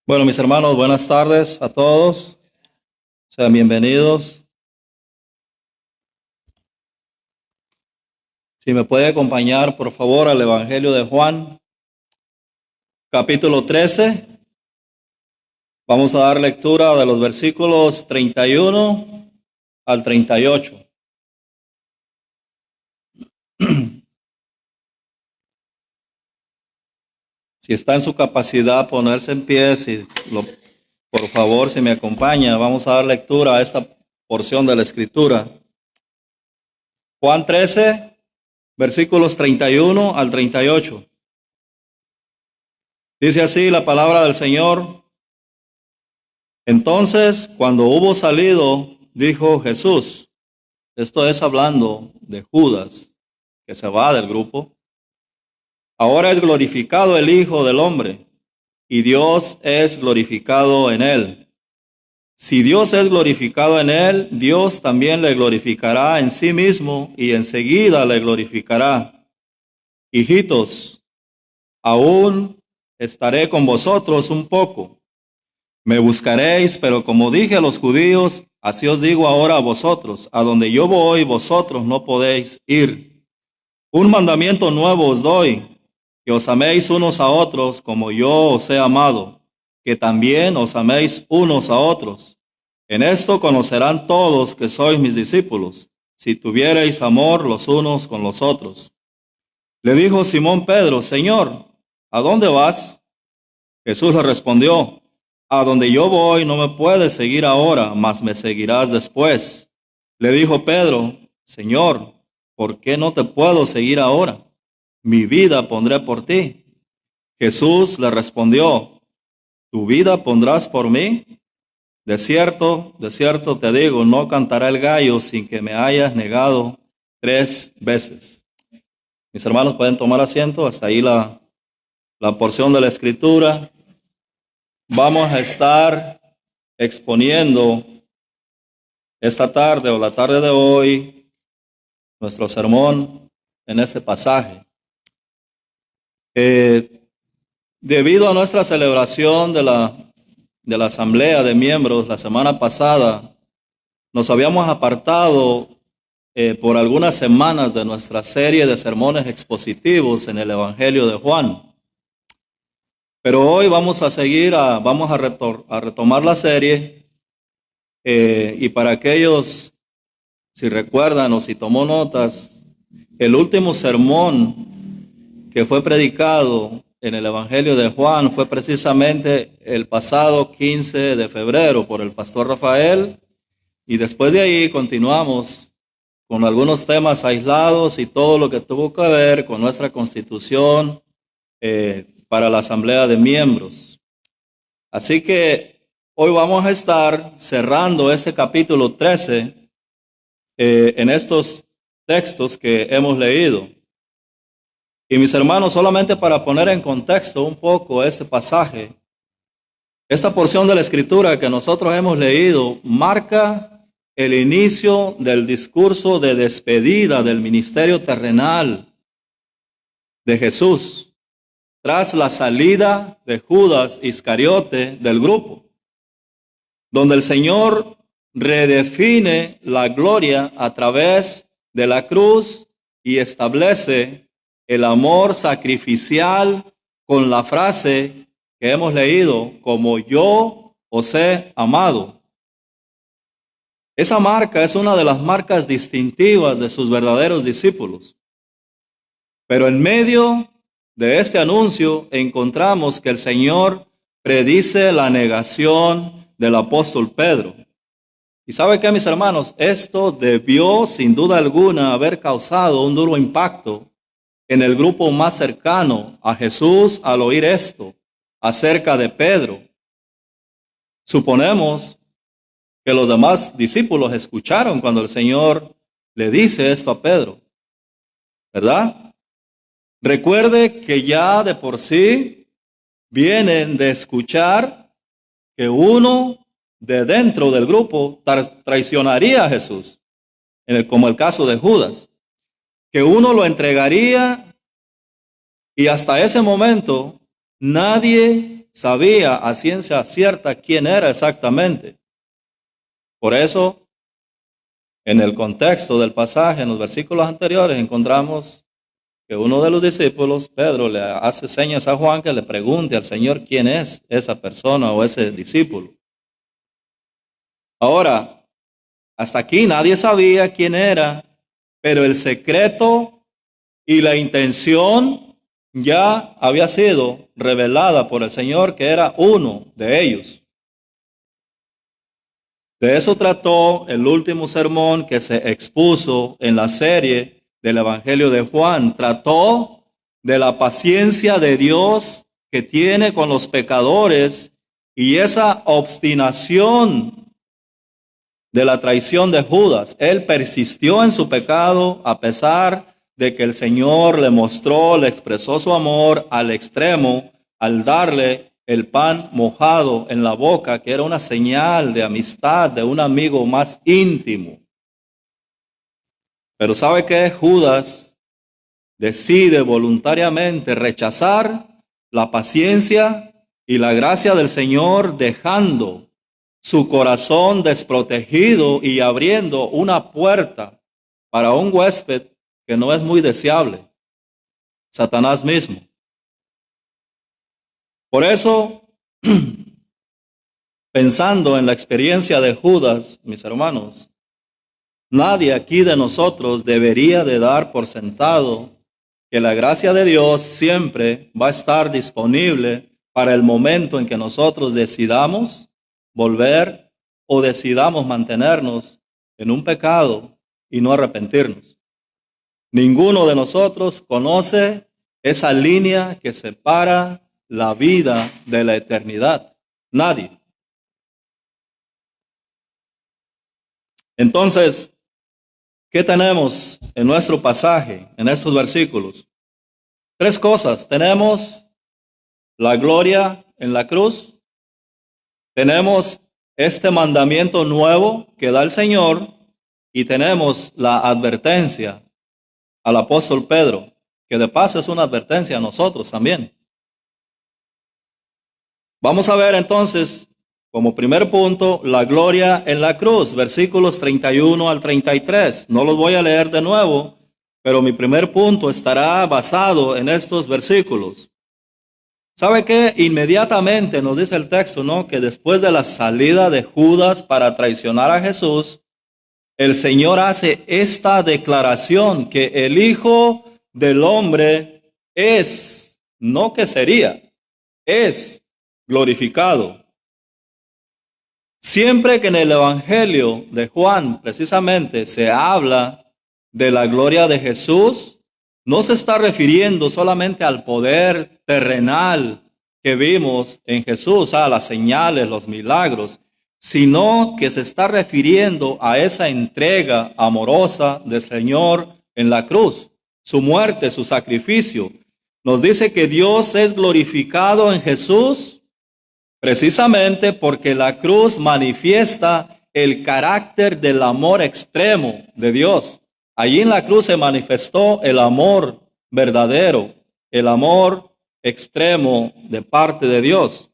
Bueno, mis hermanos, buenas tardes a todos. Sean bienvenidos. Si me puede acompañar, por favor, al Evangelio de Juan, capítulo 13. Vamos a dar lectura de los versículos 31 al 38. Si está en su capacidad ponerse en pie, por favor, si me acompaña, vamos a dar lectura a esta porción de la Escritura. Juan 13, versículos 31 al 38. Dice así la palabra del Señor. Entonces, cuando hubo salido, dijo Jesús, esto es hablando de Judas, que se va del grupo, ahora es glorificado el Hijo del Hombre, y Dios es glorificado en él. Si Dios es glorificado en él, Dios también le glorificará en sí mismo, y enseguida le glorificará. Hijitos, aún estaré con vosotros un poco. Me buscaréis, pero como dije a los judíos, así os digo ahora a vosotros, a donde yo voy, vosotros no podéis ir. Un mandamiento nuevo os doy, que os améis unos a otros como yo os he amado, que también os améis unos a otros. En esto conocerán todos que sois mis discípulos, si tuviereis amor los unos con los otros. Le dijo Simón Pedro, Señor, ¿a dónde vas? Jesús le respondió, a donde yo voy no me puedes seguir ahora, mas me seguirás después. Le dijo Pedro, Señor, ¿por qué no te puedo seguir ahora? Mi vida pondré por ti. Jesús le respondió, ¿tu vida pondrás por mí? De cierto te digo, no cantará el gallo sin que me hayas negado 3 veces. Mis hermanos pueden tomar asiento, hasta ahí la porción de la Escritura. Vamos a estar exponiendo esta tarde o la tarde de hoy nuestro sermón en este pasaje. Debido a nuestra celebración de la asamblea de miembros la semana pasada, nos habíamos apartado por algunas semanas de nuestra serie de sermones expositivos en el Evangelio de Juan. Pero hoy vamos a seguir, vamos a retomar la serie y para aquellos, si recuerdan o si tomó notas, el último sermón que fue predicado en el Evangelio de Juan fue precisamente el pasado 15 de febrero por el pastor Rafael, y después de ahí continuamos con algunos temas aislados y todo lo que tuvo que ver con nuestra constitución para la asamblea de miembros. Así que hoy vamos a estar cerrando este capítulo 13 en estos textos que hemos leído. Y mis hermanos, solamente para poner en contexto un poco este pasaje, esta porción de la Escritura que nosotros hemos leído marca el inicio del discurso de despedida del ministerio terrenal de Jesús, tras la salida de Judas Iscariote del grupo, donde el Señor redefine la gloria a través de la cruz y establece el amor sacrificial con la frase que hemos leído, como yo os he amado. Esa marca es una de las marcas distintivas de sus verdaderos discípulos. Pero en medio de este anuncio encontramos que el Señor predice la negación del apóstol Pedro. ¿Y sabe qué, mis hermanos? Esto debió sin duda alguna haber causado un duro impacto en el grupo más cercano a Jesús al oír esto acerca de Pedro. Suponemos que los demás discípulos escucharon cuando el Señor le dice esto a Pedro, ¿verdad? Recuerde que ya de por sí vienen de escuchar que uno de dentro del grupo traicionaría a Jesús, como el caso de Judas, que uno lo entregaría, y hasta ese momento nadie sabía a ciencia cierta quién era exactamente. Por eso, en el contexto del pasaje, en los versículos anteriores, encontramos que uno de los discípulos, Pedro, le hace señas a Juan que le pregunte al Señor quién es esa persona o ese discípulo. Ahora, hasta aquí nadie sabía quién era, pero el secreto y la intención ya había sido revelada por el Señor, que era uno de ellos. De eso trató el último sermón que se expuso en la serie del Evangelio de Juan. Trató de la paciencia de Dios que tiene con los pecadores y esa obstinación de la traición de Judas. Él persistió en su pecado a pesar de que el Señor le mostró, le expresó su amor al extremo al darle el pan mojado en la boca, que era una señal de amistad de un amigo más íntimo. Pero ¿sabe qué? Judas decide voluntariamente rechazar la paciencia y la gracia del Señor, dejando su corazón desprotegido y abriendo una puerta para un huésped que no es muy deseable, Satanás mismo. Por eso, pensando en la experiencia de Judas, mis hermanos, nadie aquí de nosotros debería de dar por sentado que la gracia de Dios siempre va a estar disponible para el momento en que nosotros decidamos volver o decidamos mantenernos en un pecado y no arrepentirnos. Ninguno de nosotros conoce esa línea que separa la vida de la eternidad. Nadie. Entonces, ¿qué tenemos en nuestro pasaje, en estos versículos? Tres cosas. Tenemos la gloria en la cruz. Tenemos este mandamiento nuevo que da el Señor. Y tenemos la advertencia al apóstol Pedro, que de paso es una advertencia a nosotros también. Vamos a ver entonces, como primer punto, la gloria en la cruz, versículos 31 al 33. No los voy a leer de nuevo, pero mi primer punto estará basado en estos versículos. ¿Sabe qué? Inmediatamente nos dice el texto, ¿no? Que después de la salida de Judas para traicionar a Jesús, el Señor hace esta declaración, que el Hijo del Hombre es, no que sería, es glorificado. Siempre que en el Evangelio de Juan precisamente se habla de la gloria de Jesús, no se está refiriendo solamente al poder terrenal que vimos en Jesús, a las señales, los milagros, sino que se está refiriendo a esa entrega amorosa del Señor en la cruz, su muerte, su sacrificio. Nos dice que Dios es glorificado en Jesús precisamente porque la cruz manifiesta el carácter del amor extremo de Dios. Allí en la cruz se manifestó el amor verdadero, el amor extremo de parte de Dios.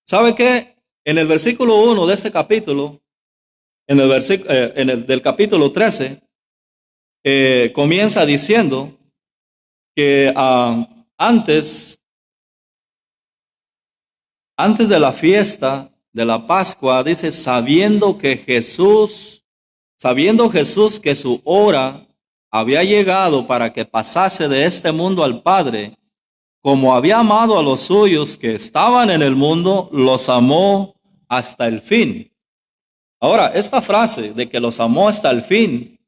¿Sabe qué? En el versículo 1 de este capítulo, del capítulo 13, comienza diciendo que antes de la fiesta de la Pascua, dice, sabiendo Jesús que su hora había llegado para que pasase de este mundo al Padre, como había amado a los suyos que estaban en el mundo, los amó hasta el fin. Ahora, esta frase de que los amó hasta el fin,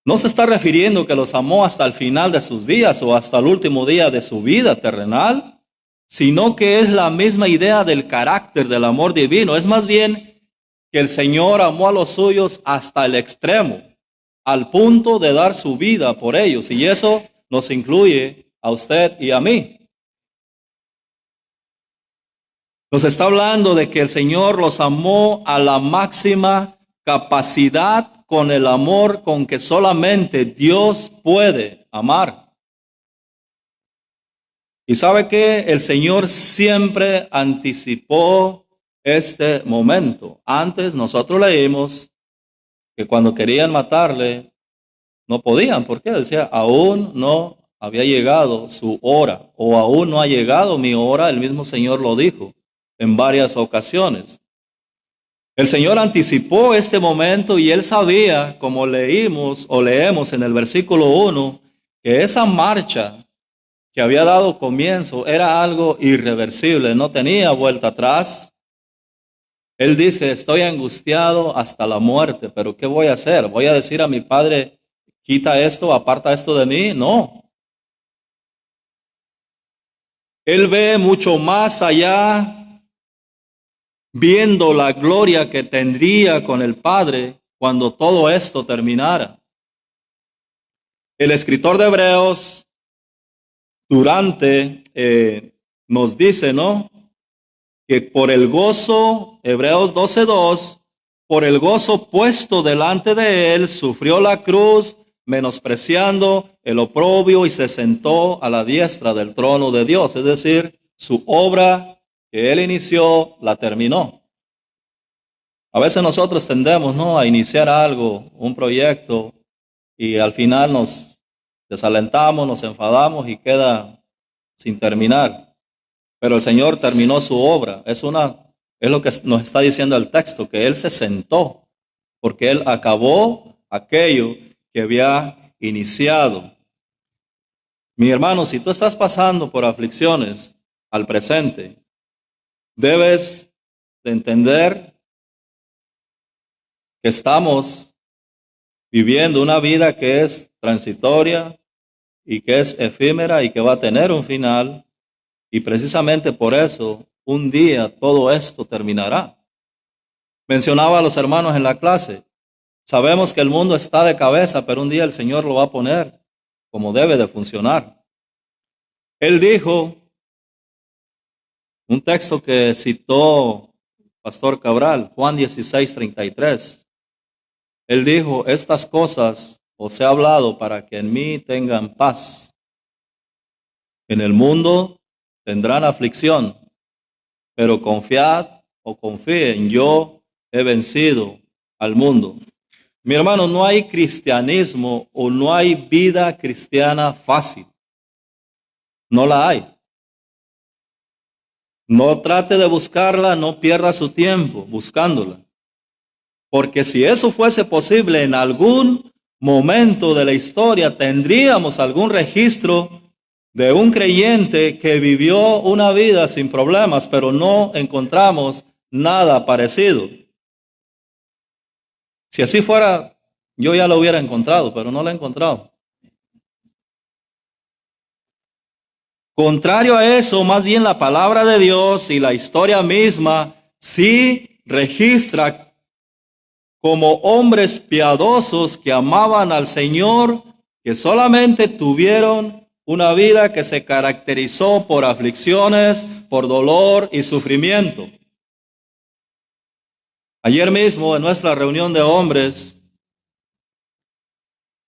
no se está refiriendo que los amó hasta el final de sus días o hasta el último día de su vida terrenal, sino que es la misma idea del carácter del amor divino. Es más bien que el Señor amó a los suyos hasta el extremo, al punto de dar su vida por ellos, y eso nos incluye a usted y a mí. Nos está hablando de que el Señor los amó a la máxima capacidad, con el amor con que solamente Dios puede amar. Y sabe que el Señor siempre anticipó este momento. Antes nosotros leímos que cuando querían matarle, no podían. ¿Por qué? Decía, aún no había llegado su hora, o aún no ha llegado mi hora. El mismo Señor lo dijo en varias ocasiones. El Señor anticipó este momento y Él sabía, como leímos o leemos en el versículo 1, que esa marcha que había dado comienzo era algo irreversible, no tenía vuelta atrás. Él dice, estoy angustiado hasta la muerte, pero ¿qué voy a hacer? ¿Voy a decir a mi padre, quita esto, aparta esto de mí? No. Él ve mucho más allá, viendo la gloria que tendría con el Padre cuando todo esto terminara. El escritor de Hebreos nos dice, ¿no? Que por el gozo, Hebreos 12:2, por el gozo puesto delante de él, sufrió la cruz, menospreciando el oprobio y se sentó a la diestra del trono de Dios. Es decir, su obra que él inició, la terminó. A veces nosotros tendemos, ¿no?, a iniciar algo, un proyecto, y al final nos desalentamos, nos enfadamos y queda sin terminar. Pero el Señor terminó su obra. Es lo que nos está diciendo el texto, que Él se sentó, porque Él acabó aquello que había iniciado. Mi hermano, si tú estás pasando por aflicciones al presente, debes de entender que estamos viviendo una vida que es transitoria y que es efímera y que va a tener un final. Y precisamente por eso, un día todo esto terminará. Mencionaba a los hermanos en la clase, sabemos que el mundo está de cabeza, pero un día el Señor lo va a poner como debe de funcionar. Él dijo, un texto que citó Pastor Cabral, Juan 16:33. Él dijo, estas cosas os he hablado para que en mí tengan paz. En el mundo tendrán aflicción, pero confiad o confíen, yo he vencido al mundo. Mi hermano, no hay cristianismo o no hay vida cristiana fácil. No la hay. No trate de buscarla, no pierda su tiempo buscándola. Porque si eso fuese posible en algún momento de la historia, tendríamos algún registro de un creyente que vivió una vida sin problemas, pero no encontramos nada parecido. Si así fuera, yo ya lo hubiera encontrado, pero no lo he encontrado. Contrario a eso, más bien la palabra de Dios y la historia misma sí registra como hombres piadosos que amaban al Señor, que solamente tuvieron una vida que se caracterizó por aflicciones, por dolor y sufrimiento. Ayer mismo en nuestra reunión de hombres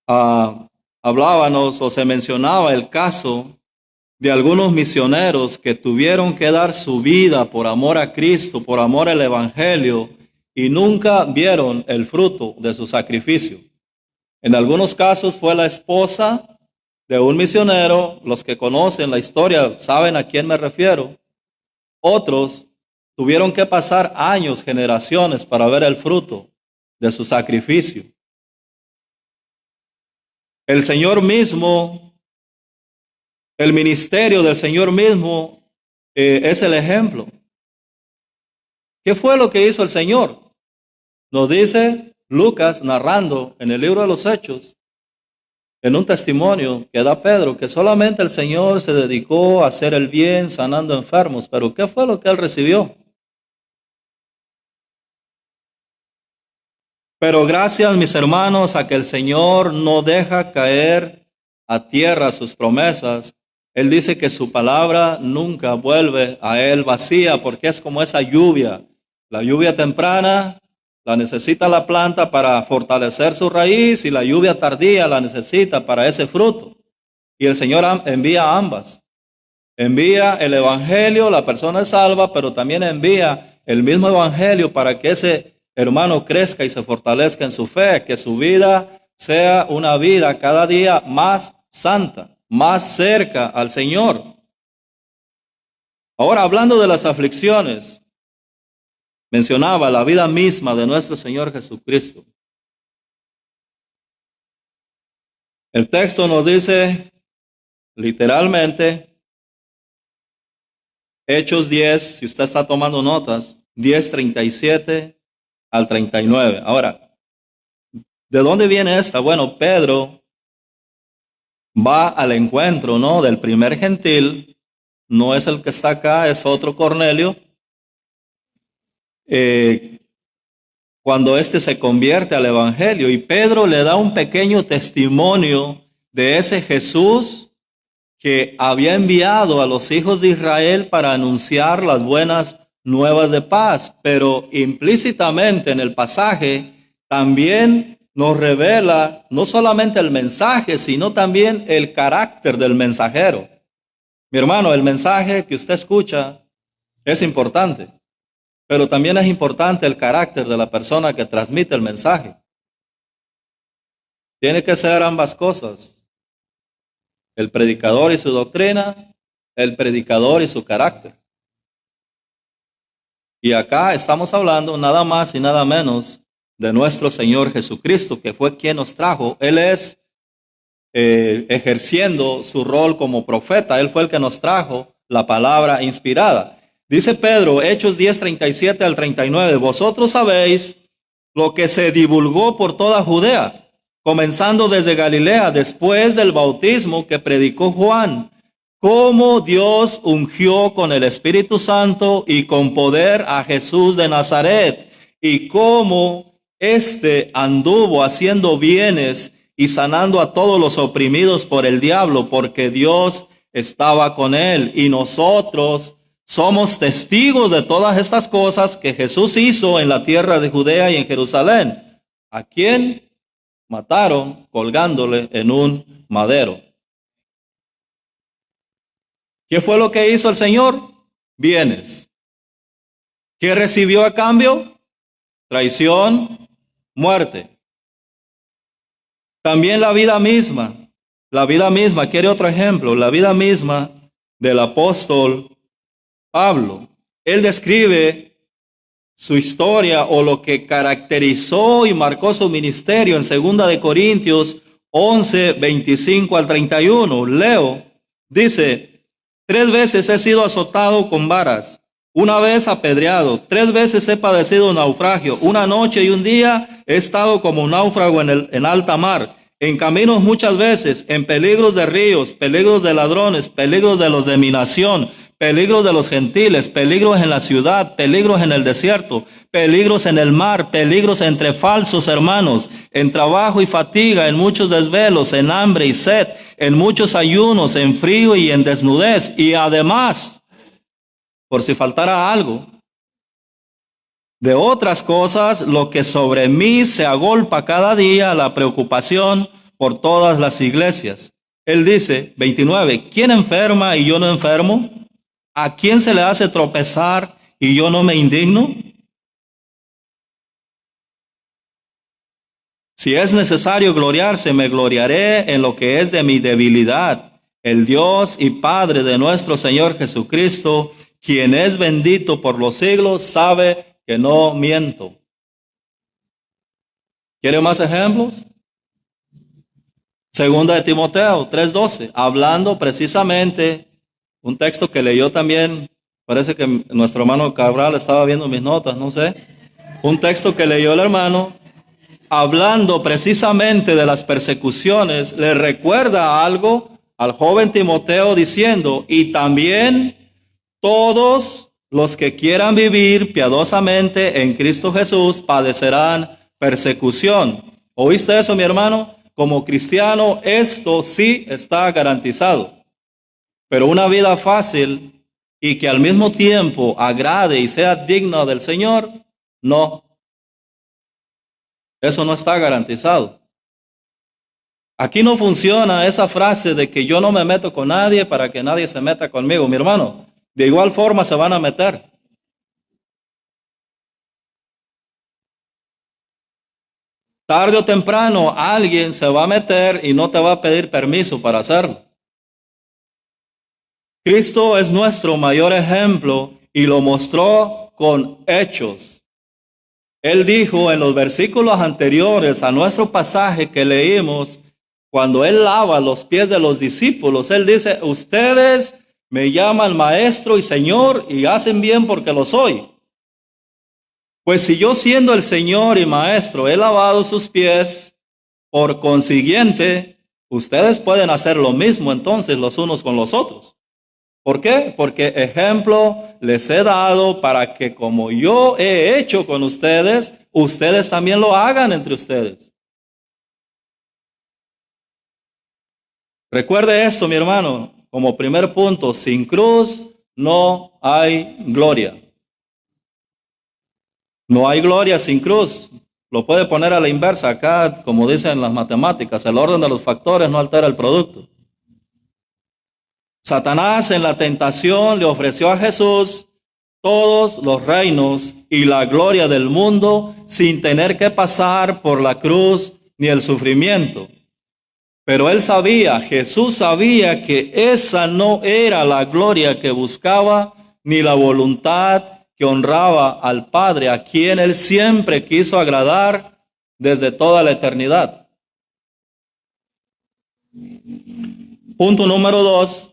hablábamos o se mencionaba el caso de algunos misioneros que tuvieron que dar su vida por amor a Cristo, por amor al Evangelio, y nunca vieron el fruto de su sacrificio. En algunos casos fue la esposa de un misionero. Los que conocen la historia saben a quién me refiero. Otros tuvieron que pasar años, generaciones para ver el fruto de su sacrificio. El Señor mismo, el ministerio del Señor mismo es el ejemplo. ¿Qué fue lo que hizo el Señor? Nos dice Lucas narrando en el libro de los Hechos, en un testimonio que da Pedro, que solamente el Señor se dedicó a hacer el bien, sanando enfermos. Pero ¿qué fue lo que él recibió? Pero gracias, mis hermanos, a que el Señor no deja caer a tierra sus promesas. Él dice que su palabra nunca vuelve a él vacía, porque es como esa lluvia. La lluvia temprana la necesita la planta para fortalecer su raíz y la lluvia tardía la necesita para ese fruto. Y el Señor envía ambas. Envía el evangelio, la persona es salva, pero también envía el mismo evangelio para que ese hermano crezca y se fortalezca en su fe, que su vida sea una vida cada día más santa, más cerca al Señor. Ahora, hablando de las aflicciones, mencionaba la vida misma de nuestro Señor Jesucristo. El texto nos dice literalmente, Hechos 10, si usted está tomando notas, 10:37 al 39. Ahora, ¿de dónde viene esta? Bueno, Pedro va al encuentro, ¿no?, del primer gentil. No es el que está acá, es otro Cornelio. Cuando éste se convierte al evangelio, y Pedro le da un pequeño testimonio de ese Jesús que había enviado a los hijos de Israel para anunciar las buenas nuevas de paz, pero implícitamente en el pasaje también nos revela no solamente el mensaje, sino también el carácter del mensajero. Mi hermano, el mensaje que usted escucha es importante, pero también es importante el carácter de la persona que transmite el mensaje. Tiene que ser ambas cosas. El predicador y su doctrina, el predicador y su carácter. Y acá estamos hablando nada más y nada menos de nuestro Señor Jesucristo, que fue quien nos trajo. Él es ejerciendo su rol como profeta. Él fue el que nos trajo la palabra inspirada. Dice Pedro, Hechos 10:37 al 39, vosotros sabéis lo que se divulgó por toda Judea, comenzando desde Galilea, después del bautismo que predicó Juan, cómo Dios ungió con el Espíritu Santo y con poder a Jesús de Nazaret, y cómo éste anduvo haciendo bienes y sanando a todos los oprimidos por el diablo, porque Dios estaba con él. Y nosotros somos testigos de todas estas cosas que Jesús hizo en la tierra de Judea y en Jerusalén, a quien mataron colgándole en un madero. ¿Qué fue lo que hizo el Señor? Bienes. ¿Qué recibió a cambio? Traición, muerte. También la vida misma, ¿quiere otro ejemplo? La vida misma del apóstol Pablo. Él describe su historia o lo que caracterizó y marcó su ministerio en 2 de Corintios 11:25 al 31. Leo, dice, 3 veces he sido azotado con varas, una vez apedreado, 3 veces he padecido naufragio, una noche y un día he estado como un náufrago en alta mar, en caminos muchas veces, en peligros de ríos, peligros de ladrones, peligros de los de mi nación, peligros de los gentiles, peligros en la ciudad, peligros en el desierto, peligros en el mar, peligros entre falsos hermanos, en trabajo y fatiga, en muchos desvelos, en hambre y sed, en muchos ayunos, en frío y en desnudez. Y además, por si faltara algo, de otras cosas, lo que sobre mí se agolpa cada día, la preocupación por todas las iglesias. Él dice, 29, ¿quién enferma y yo no enfermo? ¿A quién se le hace tropezar y yo no me indigno? Si es necesario gloriarse, me gloriaré en lo que es de mi debilidad. El Dios y Padre de nuestro Señor Jesucristo, quien es bendito por los siglos, sabe que no miento. ¿Quiere más ejemplos? 2 de Timoteo 3:12, hablando precisamente, un texto que leyó también, parece que nuestro hermano Cabral estaba viendo mis notas, no sé. Un texto que leyó el hermano, hablando precisamente de las persecuciones, le recuerda algo al joven Timoteo diciendo, y también todos los que quieran vivir piadosamente en Cristo Jesús padecerán persecución. ¿Oíste eso, mi hermano? Como cristiano, esto sí está garantizado. Pero una vida fácil y que al mismo tiempo agrade y sea digna del Señor, no. Eso no está garantizado. Aquí no funciona esa frase de que yo no me meto con nadie para que nadie se meta conmigo, mi hermano. De igual forma se van a meter. Tarde o temprano alguien se va a meter y no te va a pedir permiso para hacerlo. Cristo es nuestro mayor ejemplo y lo mostró con hechos. Él dijo en los versículos anteriores a nuestro pasaje que leímos, cuando Él lava los pies de los discípulos, Él dice, ustedes me llaman maestro y señor y hacen bien porque lo soy. Pues si yo siendo el Señor y maestro he lavado sus pies, por consiguiente, ustedes pueden hacer lo mismo entonces los unos con los otros. ¿Por qué? Porque ejemplo les he dado para que como yo he hecho con ustedes, ustedes también lo hagan entre ustedes. Recuerde esto, mi hermano, como primer punto, sin cruz no hay gloria. No hay gloria sin cruz. Lo puede poner a la inversa acá, como dicen las matemáticas, el orden de los factores no altera el producto. Satanás en la tentación le ofreció a Jesús todos los reinos y la gloria del mundo sin tener que pasar por la cruz ni el sufrimiento. Pero él sabía, Jesús sabía que esa no era la gloria que buscaba ni la voluntad que honraba al Padre, a quien él siempre quiso agradar desde toda la eternidad. Punto número 2.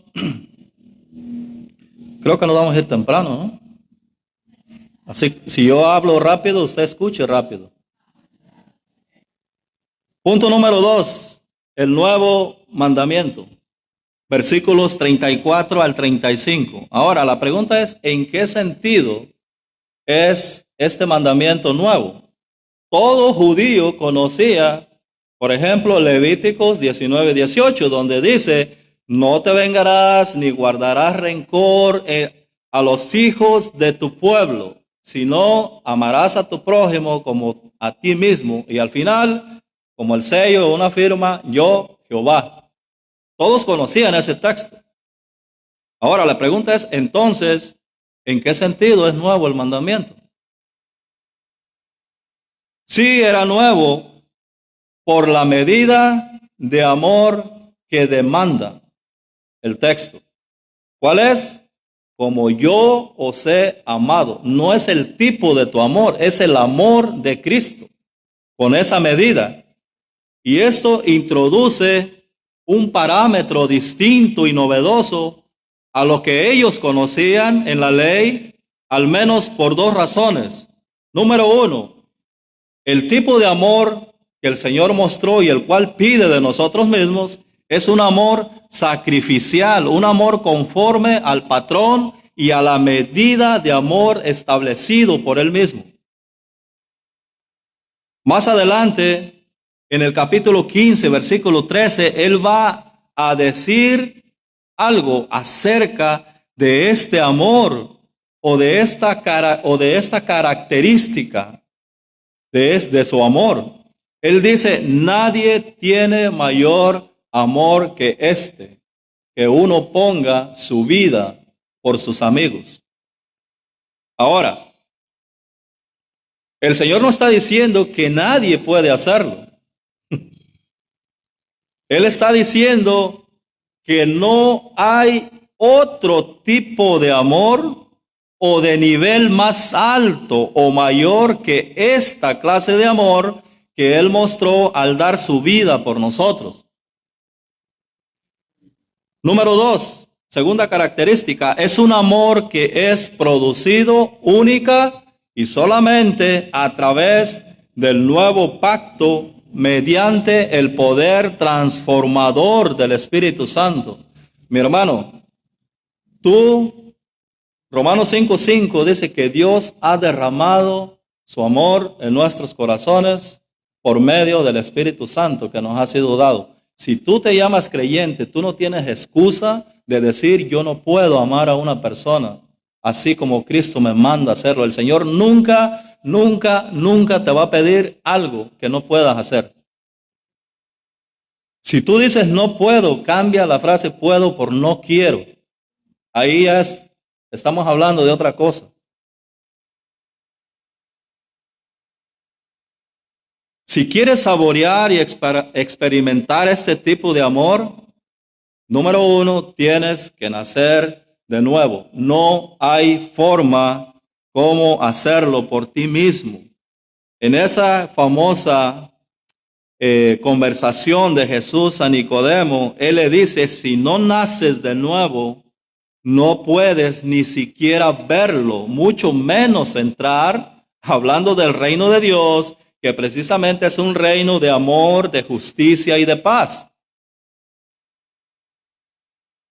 Creo que nos vamos a ir temprano, ¿no? Así, si yo hablo rápido, usted escuche rápido. Punto número 2, el nuevo mandamiento. Versículos 34 al 35. Ahora, la pregunta es, ¿en qué sentido es este mandamiento nuevo? Todo judío conocía, por ejemplo, Levíticos 19:18, donde dice, no te vengarás ni guardarás rencor a los hijos de tu pueblo, sino amarás a tu prójimo como a ti mismo. Y al final, como el sello de una firma, yo, Jehová. Todos conocían ese texto. Ahora la pregunta es, entonces, ¿en qué sentido es nuevo el mandamiento? Sí, era nuevo por la medida de amor que demanda el texto. ¿Cuál es? Como yo os he amado. No es el tipo de tu amor, es el amor de Cristo. Con esa medida. Y esto introduce un parámetro distinto y novedoso a lo que ellos conocían en la ley, al menos por dos razones. Número 1, el tipo de amor que el Señor mostró y el cual pide de nosotros mismos es un amor sacrificial, un amor conforme al patrón y a la medida de amor establecido por Él mismo. Más adelante, en el capítulo 15, versículo 13, Él va a decir algo acerca de este amor o de esta característica de su amor. Él dice, nadie tiene mayor amor que este, que uno ponga su vida por sus amigos. Ahora, el Señor no está diciendo que nadie puede hacerlo. Él está diciendo que no hay otro tipo de amor o de nivel más alto o mayor que esta clase de amor que Él mostró al dar su vida por nosotros. Número 2, segunda característica, es un amor que es producido única y solamente a través del nuevo pacto mediante el poder transformador del Espíritu Santo. Mi hermano, Romanos 5:5 dice que Dios ha derramado su amor en nuestros corazones por medio del Espíritu Santo que nos ha sido dado. Si tú te llamas creyente, tú no tienes excusa de decir yo no puedo amar a una persona así como Cristo me manda hacerlo. El Señor nunca te va a pedir algo que no puedas hacer. Si tú dices no puedo, cambia la frase puedo por no quiero. Ahí estamos hablando de otra cosa. Si quieres saborear y experimentar este tipo de amor, número uno, tienes que nacer de nuevo. No hay forma como hacerlo por ti mismo. En esa famosa conversación de Jesús a Nicodemo, él le dice, si no naces de nuevo, no puedes ni siquiera verlo, mucho menos entrar, hablando del reino de Dios, que precisamente es un reino de amor, de justicia y de paz.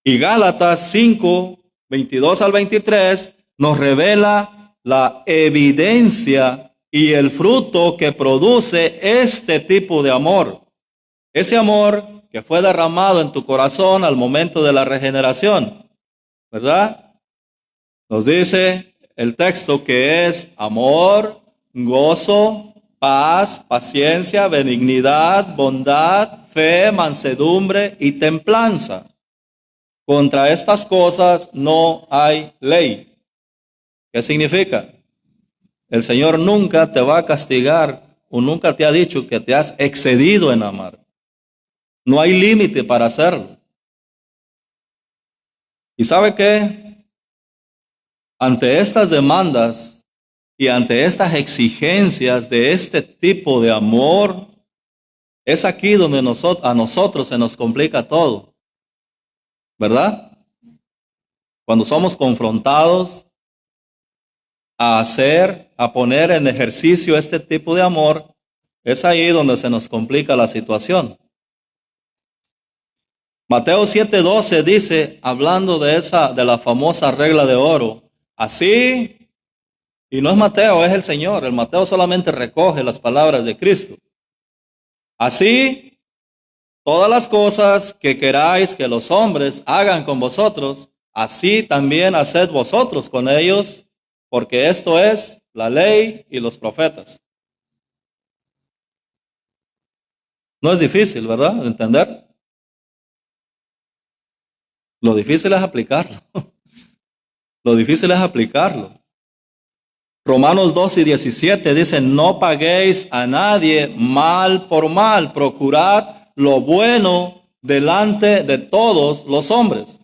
Y Gálatas 5, 22 al 23, nos revela la evidencia y el fruto que produce este tipo de amor. Ese amor que fue derramado en tu corazón al momento de la regeneración, ¿verdad? Nos dice el texto que es amor, gozo, paz, paciencia, benignidad, bondad, fe, mansedumbre y templanza. Contra estas cosas no hay ley. ¿Qué significa? El Señor nunca te va a castigar o nunca te ha dicho que te has excedido en amar. No hay límite para hacerlo. ¿Y sabe qué? Ante estas demandas y ante estas exigencias de este tipo de amor, es aquí donde a nosotros se nos complica todo, ¿verdad? Cuando somos confrontados a poner en ejercicio este tipo de amor, es ahí donde se nos complica la situación. Mateo 7:12 dice, hablando de la famosa regla de oro, así, y no es Mateo, es el Señor, el Mateo solamente recoge las palabras de Cristo. Así, todas las cosas que queráis que los hombres hagan con vosotros, así también haced vosotros con ellos, porque esto es la ley y los profetas. No es difícil, ¿verdad? De entender. Lo difícil es aplicarlo. Lo difícil es aplicarlo. Romanos 2:17 dice, no paguéis a nadie mal por mal, procurad lo bueno delante de todos los hombres.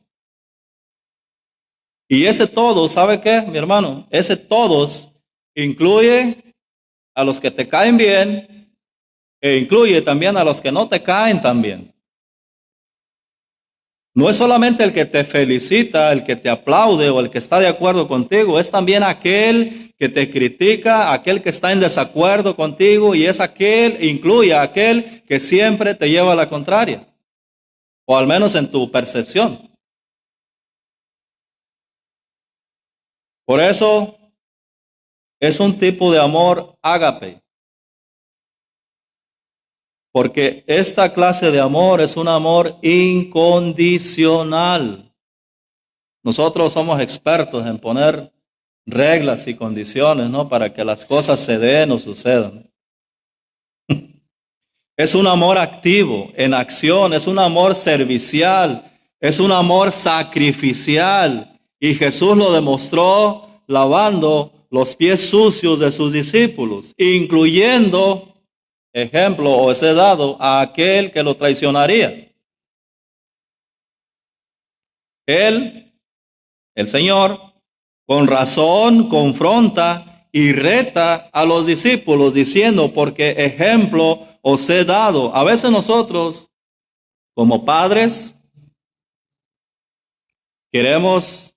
Y ese todos, ¿sabe qué, mi hermano? Ese todos incluye a los que te caen bien e incluye también a los que no te caen tan bien. No es solamente el que te felicita, el que te aplaude o el que está de acuerdo contigo, es también aquel que te critica, aquel que está en desacuerdo contigo y es incluye a aquel que siempre te lleva a la contraria, o al menos en tu percepción. Por eso es un tipo de amor ágape. Porque esta clase de amor es un amor incondicional. Nosotros somos expertos en poner reglas y condiciones, ¿no? Para que las cosas se den o sucedan. Es un amor activo, en acción, es un amor servicial, es un amor sacrificial. Y Jesús lo demostró lavando los pies sucios de sus discípulos, incluyendo ejemplo o ese dado a aquel que lo traicionaría. Él, el Señor, con razón confronta y reta a los discípulos diciendo, porque ejemplo os he dado. A veces nosotros, como padres, queremos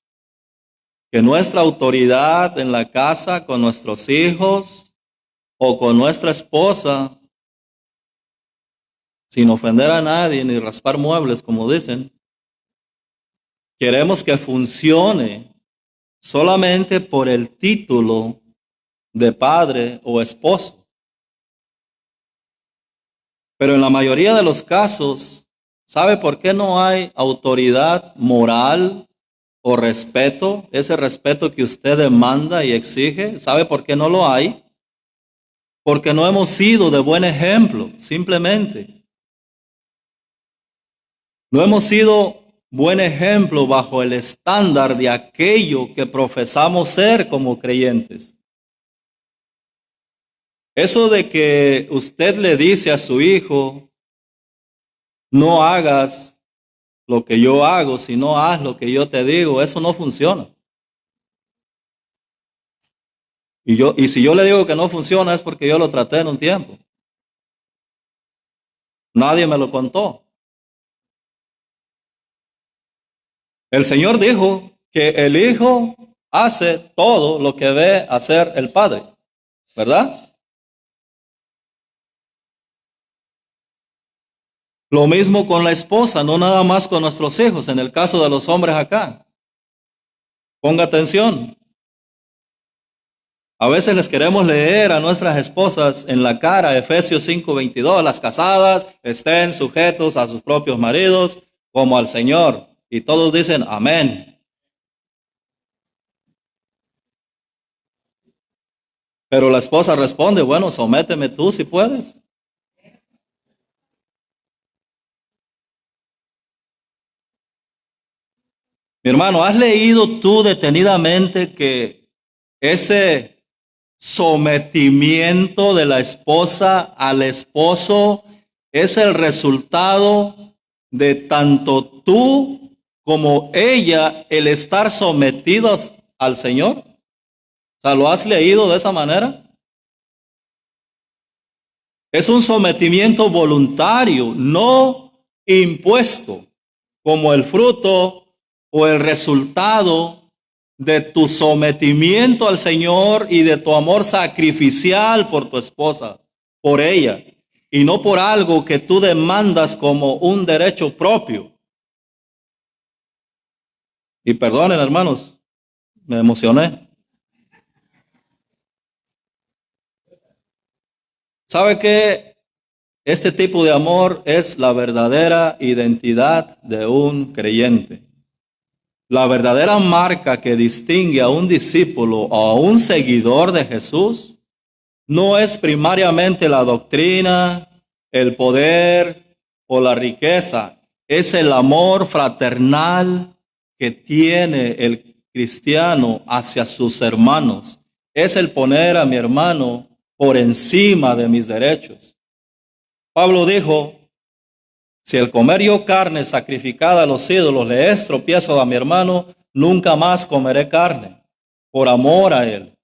que nuestra autoridad en la casa con nuestros hijos o con nuestra esposa, sin ofender a nadie ni raspar muebles, como dicen, queremos que funcione solamente por el título de padre o esposo. Pero en la mayoría de los casos, ¿sabe por qué no hay autoridad moral o respeto? Ese respeto que usted demanda y exige, ¿sabe por qué no lo hay? Porque no hemos sido de buen ejemplo, simplemente. No hemos sido buen ejemplo bajo el estándar de aquello que profesamos ser como creyentes. Eso de que usted le dice a su hijo, no hagas lo que yo hago, sino haz lo que yo te digo, eso no funciona. Y si yo le digo que no funciona es porque yo lo traté en un tiempo. Nadie me lo contó. El Señor dijo que el Hijo hace todo lo que ve hacer el Padre, ¿verdad? Lo mismo con la esposa, no nada más con nuestros hijos, en el caso de los hombres acá. Ponga atención. A veces les queremos leer a nuestras esposas en la cara, Efesios 5:22, las casadas estén sujetos a sus propios maridos como al Señor. Y todos dicen amén. Pero la esposa responde, bueno, sométeme tú si puedes. Mi hermano, ¿has leído tú detenidamente que ese sometimiento de la esposa al esposo es el resultado de tanto tú como ella el estar sometidos al Señor? O sea, ¿lo has leído de esa manera? Es un sometimiento voluntario, no impuesto, como el fruto o el resultado de tu sometimiento al Señor y de tu amor sacrificial por tu esposa, por ella, y no por algo que tú demandas como un derecho propio. Y perdonen, hermanos, me emocioné. ¿Sabe qué? Este tipo de amor es la verdadera identidad de un creyente. La verdadera marca que distingue a un discípulo o a un seguidor de Jesús no es primariamente la doctrina, el poder o la riqueza. Es el amor fraternal que tiene el cristiano hacia sus hermanos. Es el poner a mi hermano por encima de mis derechos. Pablo dijo, si el comer yo carne sacrificada a los ídolos le es tropiezo a mi hermano, nunca más comeré carne, por amor a él.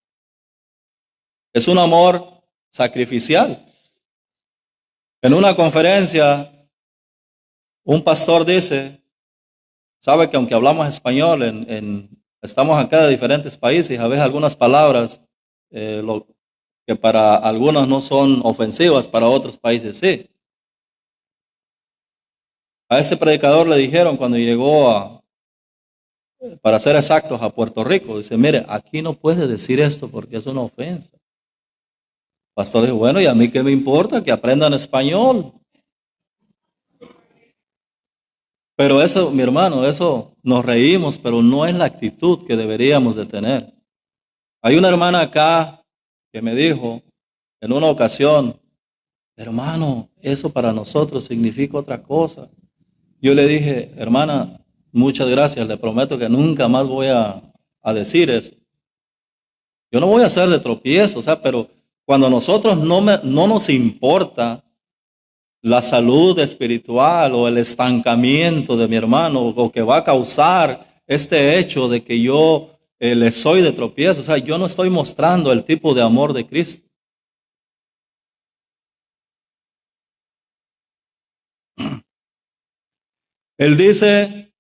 Es un amor sacrificial. En una conferencia, un pastor dice, sabe que aunque hablamos español, estamos acá de diferentes países, a veces algunas palabras que para algunos no son ofensivas, para otros países sí. A ese predicador le dijeron cuando llegó para ser exactos, a Puerto Rico, dice, mire, aquí no puede decir esto porque es una ofensa. El pastor dijo, bueno, ¿y a mí qué me importa? Que aprendan español. Pero eso, mi hermano, eso nos reímos, pero no es la actitud que deberíamos de tener. Hay una hermana acá que me dijo en una ocasión, hermano, eso para nosotros significa otra cosa. Yo le dije, hermana, muchas gracias, le prometo que nunca más voy a decir eso. Yo no voy a hacer de tropiezo, o sea, pero cuando a nosotros no nos importa la salud espiritual o el estancamiento de mi hermano o que va a causar este hecho de que yo le soy de tropiezo, o sea, yo no estoy mostrando el tipo de amor de Cristo. Él dice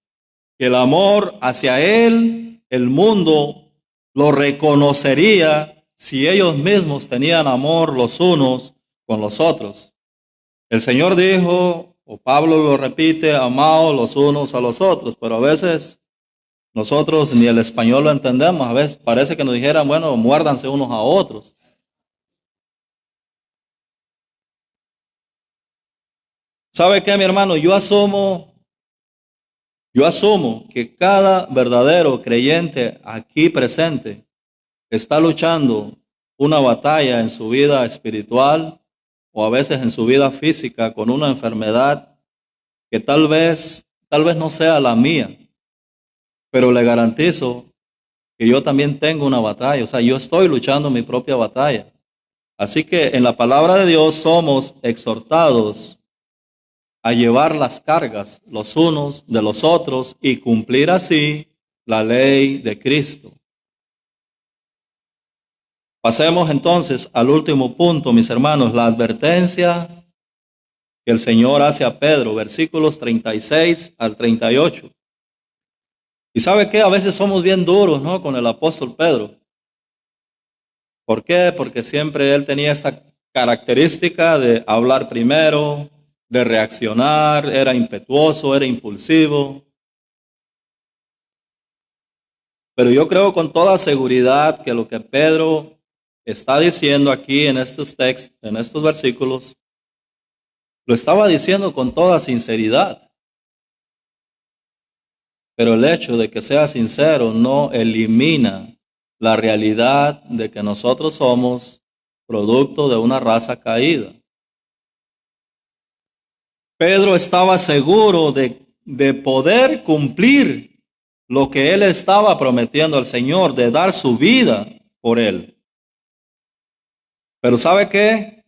que el amor hacia Él, el mundo lo reconocería si ellos mismos tenían amor los unos con los otros. El Señor dijo, o Pablo lo repite, amaos los unos a los otros, pero a veces nosotros ni el español lo entendemos, a veces parece que nos dijeran, bueno, muérdanse unos a otros. ¿Sabe qué, mi hermano? Yo asumo que cada verdadero creyente aquí presente está luchando una batalla en su vida espiritual o a veces en su vida física con una enfermedad que tal vez tal vez no sea la mía, pero le garantizo que yo también tengo una batalla. O sea, yo estoy luchando mi propia batalla. Así que en la palabra de Dios somos exhortados a llevar las cargas los unos de los otros y cumplir así la ley de Cristo. Pasemos entonces al último punto, mis hermanos, la advertencia que el Señor hace a Pedro, versículos 36 al 38. Y ¿sabe qué? A veces somos bien duros, ¿no? Con el apóstol Pedro. ¿Por qué? Porque siempre él tenía esta característica de hablar primero, de reaccionar, era impetuoso, era impulsivo. Pero yo creo con toda seguridad que lo que Pedro está diciendo aquí en estos textos, en estos versículos, lo estaba diciendo con toda sinceridad. Pero el hecho de que sea sincero no elimina la realidad de que nosotros somos producto de una raza caída. Pedro estaba seguro de poder cumplir lo que él estaba prometiendo al Señor, de dar su vida por él. Pero ¿sabe qué?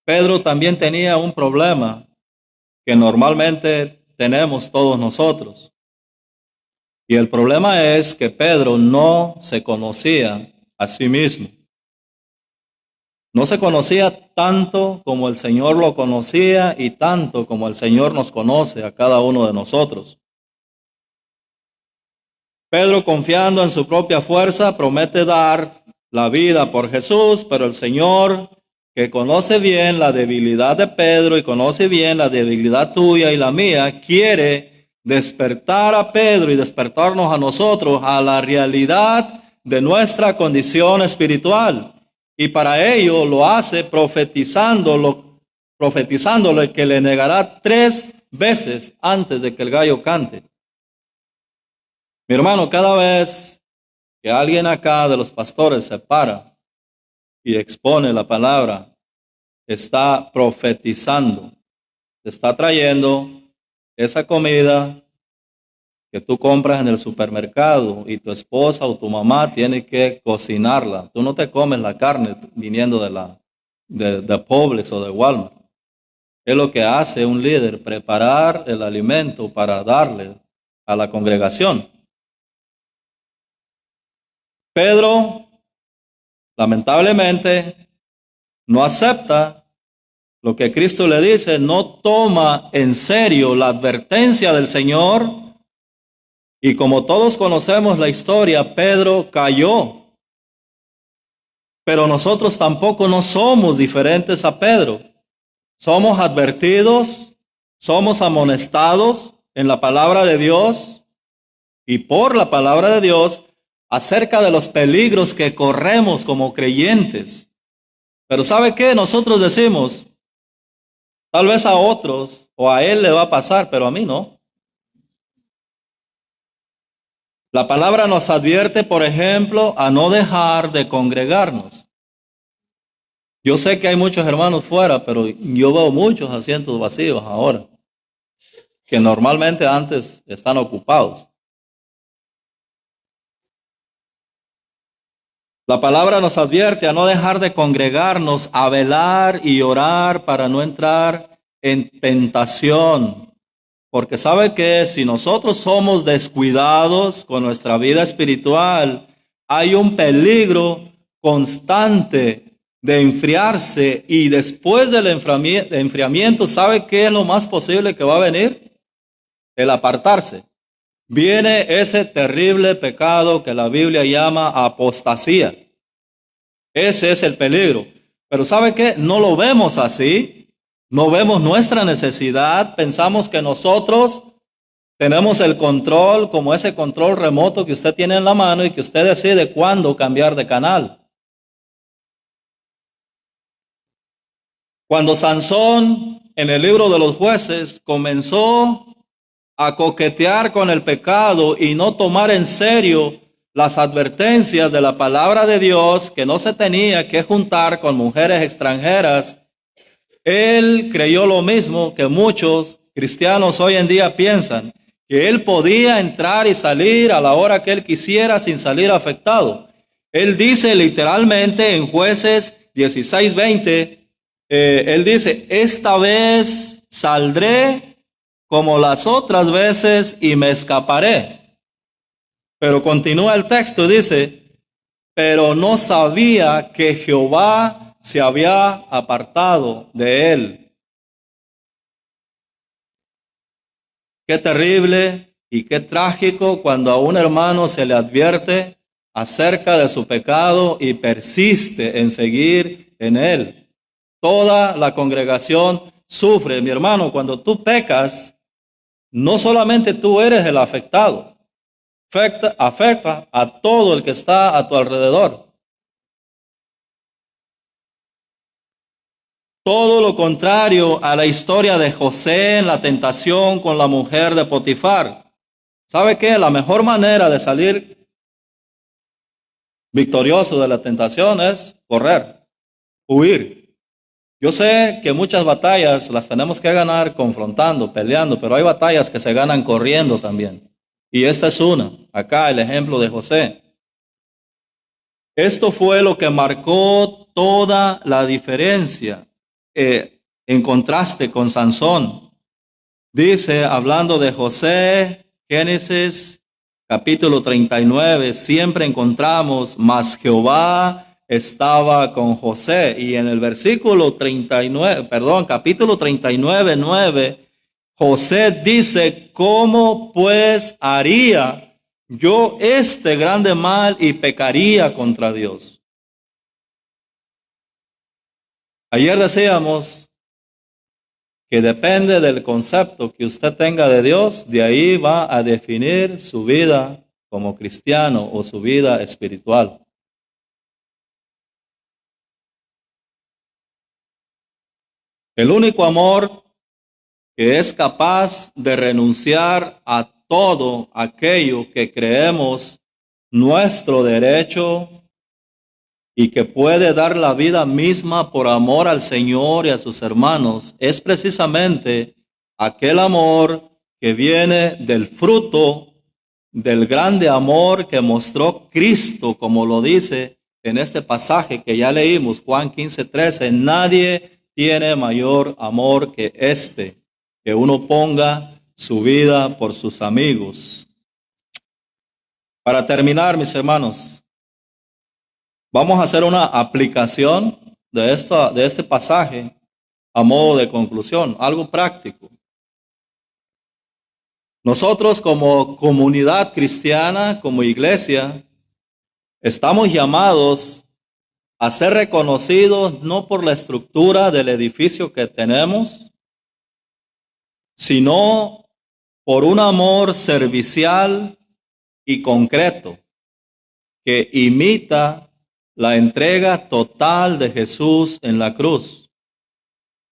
Pedro también tenía un problema que normalmente tenemos todos nosotros. Y el problema es que Pedro no se conocía a sí mismo. No se conocía tanto como el Señor lo conocía y tanto como el Señor nos conoce a cada uno de nosotros. Pedro, confiando en su propia fuerza, promete dar la vida por Jesús, pero el Señor, que conoce bien la debilidad de Pedro y conoce bien la debilidad tuya y la mía, quiere despertar a Pedro y despertarnos a nosotros a la realidad de nuestra condición espiritual. Y para ello lo hace profetizándole que le negará 3 veces antes de que el gallo cante. Mi hermano, cada vez que alguien acá de los pastores se para y expone la palabra, está profetizando, te está trayendo esa comida que tú compras en el supermercado y tu esposa o tu mamá tiene que cocinarla. Tú no te comes la carne viniendo de Publix o de Walmart. Es lo que hace un líder, preparar el alimento para darle a la congregación. Pedro, lamentablemente, no acepta lo que Cristo le dice, no toma en serio la advertencia del Señor. Y como todos conocemos la historia, Pedro cayó. Pero nosotros tampoco no somos diferentes a Pedro. Somos advertidos, somos amonestados en la palabra de Dios y por la palabra de Dios acerca de los peligros que corremos como creyentes. Pero ¿sabe qué? Nosotros decimos, tal vez a otros o a él le va a pasar, pero a mí no. La palabra nos advierte, por ejemplo, a no dejar de congregarnos. Yo sé que hay muchos hermanos fuera, pero yo veo muchos asientos vacíos ahora, que normalmente antes están ocupados. La palabra nos advierte a no dejar de congregarnos, a velar y orar para no entrar en tentación. Porque sabe que si nosotros somos descuidados con nuestra vida espiritual, hay un peligro constante de enfriarse y después del enfriamiento, ¿sabe qué es lo más posible que va a venir? El apartarse. Viene ese terrible pecado que la Biblia llama apostasía. Ese es el peligro. Pero ¿sabe qué? No lo vemos así. No vemos nuestra necesidad. Pensamos que nosotros tenemos el control, como ese control remoto que usted tiene en la mano y que usted decide cuándo cambiar de canal. Cuando Sansón, en el libro de los Jueces, comenzó a coquetear con el pecado y no tomar en serio las advertencias de la palabra de Dios, que no se tenía que juntar con mujeres extranjeras, él creyó lo mismo que muchos cristianos hoy en día piensan que él podía entrar y salir a la hora que él quisiera sin salir afectado. Él dice literalmente en Jueces 16:20, él dice, esta vez saldré como las otras veces y me escaparé. Pero continúa el texto y dice, pero no sabía que Jehová se había apartado de él. Qué terrible y qué trágico cuando a un hermano se le advierte acerca de su pecado y persiste en seguir en él. Toda la congregación sufre. Mi hermano, cuando tú pecas, no solamente tú eres el afectado, afecta a todo el que está a tu alrededor. Todo lo contrario a la historia de José en la tentación con la mujer de Potifar. ¿Sabe qué? La mejor manera de salir victorioso de la tentación es correr, huir. Yo sé que muchas batallas las tenemos que ganar confrontando, peleando, pero hay batallas que se ganan corriendo también. Y esta es una. Acá el ejemplo de José. Esto fue lo que marcó toda la diferencia en contraste con Sansón. Dice, hablando de José, Génesis capítulo 39, siempre encontramos, mas Jehová estaba con José. Y en el versículo 39, capítulo 39, 9, José dice, ¿cómo pues haría yo este grande mal y pecaría contra Dios? Ayer decíamos que depende del concepto que usted tenga de Dios, de ahí va a definir su vida como cristiano o su vida espiritual. El único amor que es capaz de renunciar a todo aquello que creemos nuestro derecho y que puede dar la vida misma por amor al Señor y a sus hermanos, es precisamente aquel amor que viene del fruto del grande amor que mostró Cristo, como lo dice en este pasaje que ya leímos, Juan 15:13. Nadie tiene mayor amor que este, que uno ponga su vida por sus amigos. Para terminar, mis hermanos, vamos a hacer una aplicación de este pasaje a modo de conclusión, algo práctico. Nosotros como comunidad cristiana, como iglesia, estamos llamados a ser reconocidos no por la estructura del edificio que tenemos, sino por un amor servicial y concreto que imita la entrega total de Jesús en la cruz.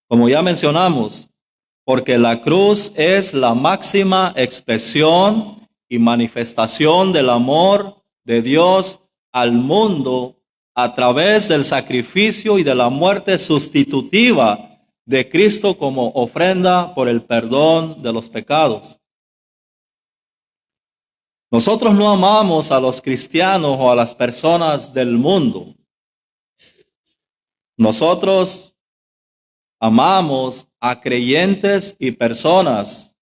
Como ya mencionamos, porque la cruz es la máxima expresión y manifestación del amor de Dios al mundo a través del sacrificio y de la muerte sustitutiva de Cristo como ofrenda por el perdón de los pecados. Nosotros no amamos a los cristianos o a las personas del mundo. Nosotros amamos a creyentes y personas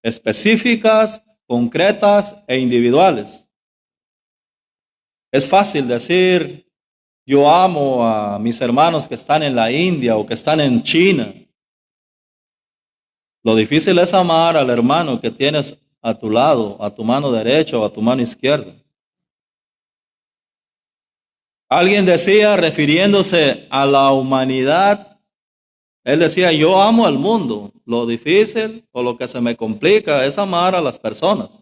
específicas, concretas e individuales. Es fácil decir, yo amo a mis hermanos que están en la India o que están en China. Lo difícil es amar al hermano que tienes a tu lado, a tu mano derecha o a tu mano izquierda. Alguien decía, refiriéndose a la humanidad, él decía, yo amo al mundo. Lo difícil o lo que se me complica es amar a las personas.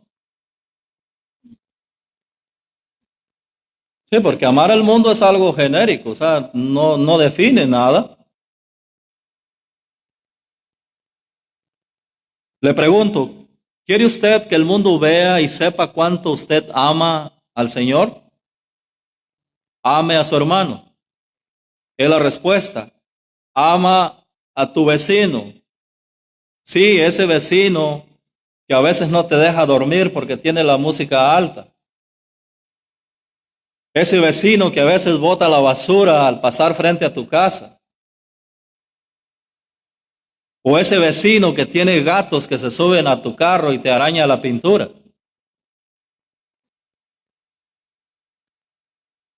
Sí, porque amar al mundo es algo genérico, o sea, no define nada. Le pregunto, ¿quiere usted que el mundo vea y sepa cuánto usted ama al Señor? Ame a su hermano. Es la respuesta. Ama a tu vecino. Sí, ese vecino que a veces no te deja dormir porque tiene la música alta. Ese vecino que a veces bota la basura al pasar frente a tu casa. O ese vecino que tiene gatos que se suben a tu carro y te araña la pintura.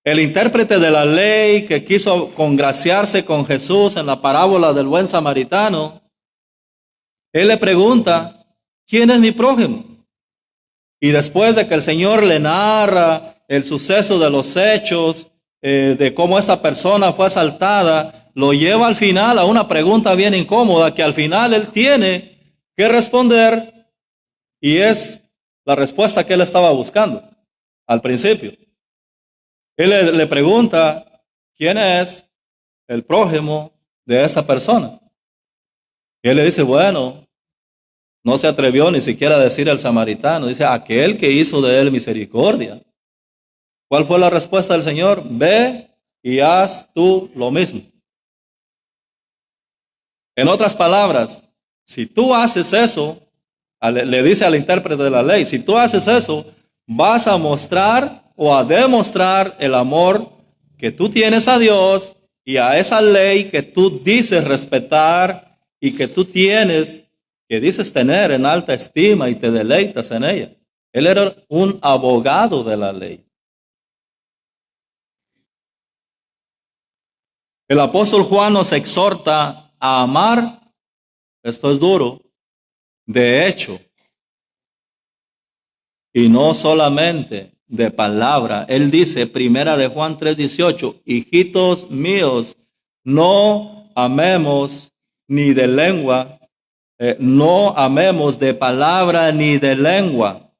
El intérprete de la ley que quiso congraciarse con Jesús en la parábola del buen samaritano, él le pregunta, ¿quién es mi prójimo? Y después de que el Señor le narra el suceso de los hechos, de cómo esta persona fue asaltada, lo lleva al final a una pregunta bien incómoda que al final él tiene que responder, y es la respuesta que él estaba buscando al principio. Él le pregunta, ¿quién es el prójimo de esa persona? Y él le dice, bueno, no se atrevió ni siquiera a decir al samaritano, dice, aquel que hizo de él misericordia. ¿Cuál fue la respuesta del Señor? Ve y haz tú lo mismo. En otras palabras, si tú haces eso, le dice al intérprete de la ley, si tú haces eso, vas a mostrar o a demostrar el amor que tú tienes a Dios y a esa ley que tú dices respetar y que tú tienes, que dices tener en alta estima y te deleitas en ella. Él era un abogado de la ley. El apóstol Juan nos exhorta a amar, esto es duro, de hecho, y no solamente de palabra. Él dice, primera de Juan 3:18, hijitos míos, no amemos ni de lengua, no amemos de palabra ni de lengua.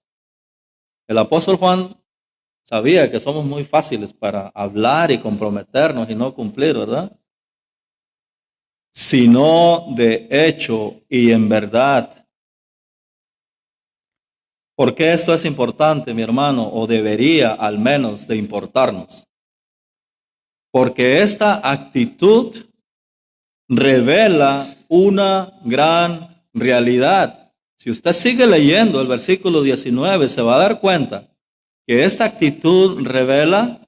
El apóstol Juan sabía que somos muy fáciles para hablar y comprometernos y no cumplir, ¿verdad? Sino de hecho y en verdad. ¿Por qué esto es importante, mi hermano? O debería al menos de importarnos. Porque esta actitud revela una gran realidad. Si usted sigue leyendo el versículo 19, se va a dar cuenta que esta actitud revela,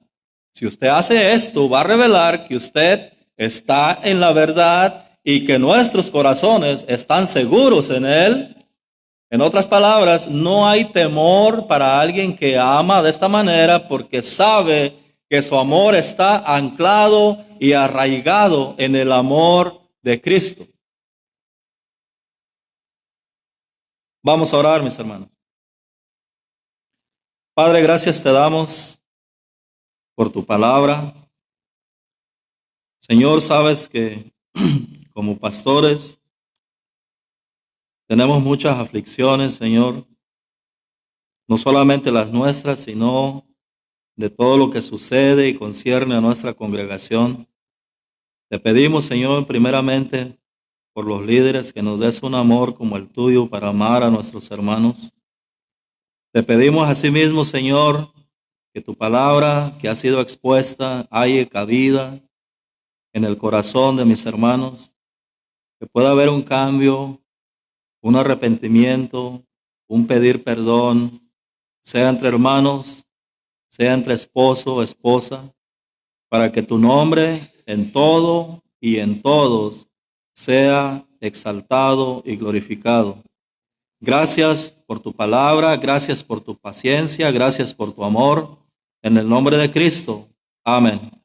si usted hace esto, va a revelar que usted está en la verdad y que nuestros corazones están seguros en Él. En otras palabras, no hay temor para alguien que ama de esta manera porque sabe que su amor está anclado y arraigado en el amor de Cristo. Vamos a orar, mis hermanos. Padre, gracias te damos por tu palabra. Señor, sabes que como pastores tenemos muchas aflicciones, Señor, no solamente las nuestras, sino de todo lo que sucede y concierne a nuestra congregación. Te pedimos, Señor, primeramente por los líderes, que nos des un amor como el tuyo para amar a nuestros hermanos. Te pedimos asimismo, Señor, que tu palabra que ha sido expuesta haya cabida en el corazón de mis hermanos, que pueda haber un cambio, un arrepentimiento, un pedir perdón, sea entre hermanos, sea entre esposo o esposa, para que tu nombre en todo y en todos sea exaltado y glorificado. Gracias por tu palabra, gracias por tu paciencia, gracias por tu amor. En el nombre de Cristo. Amén.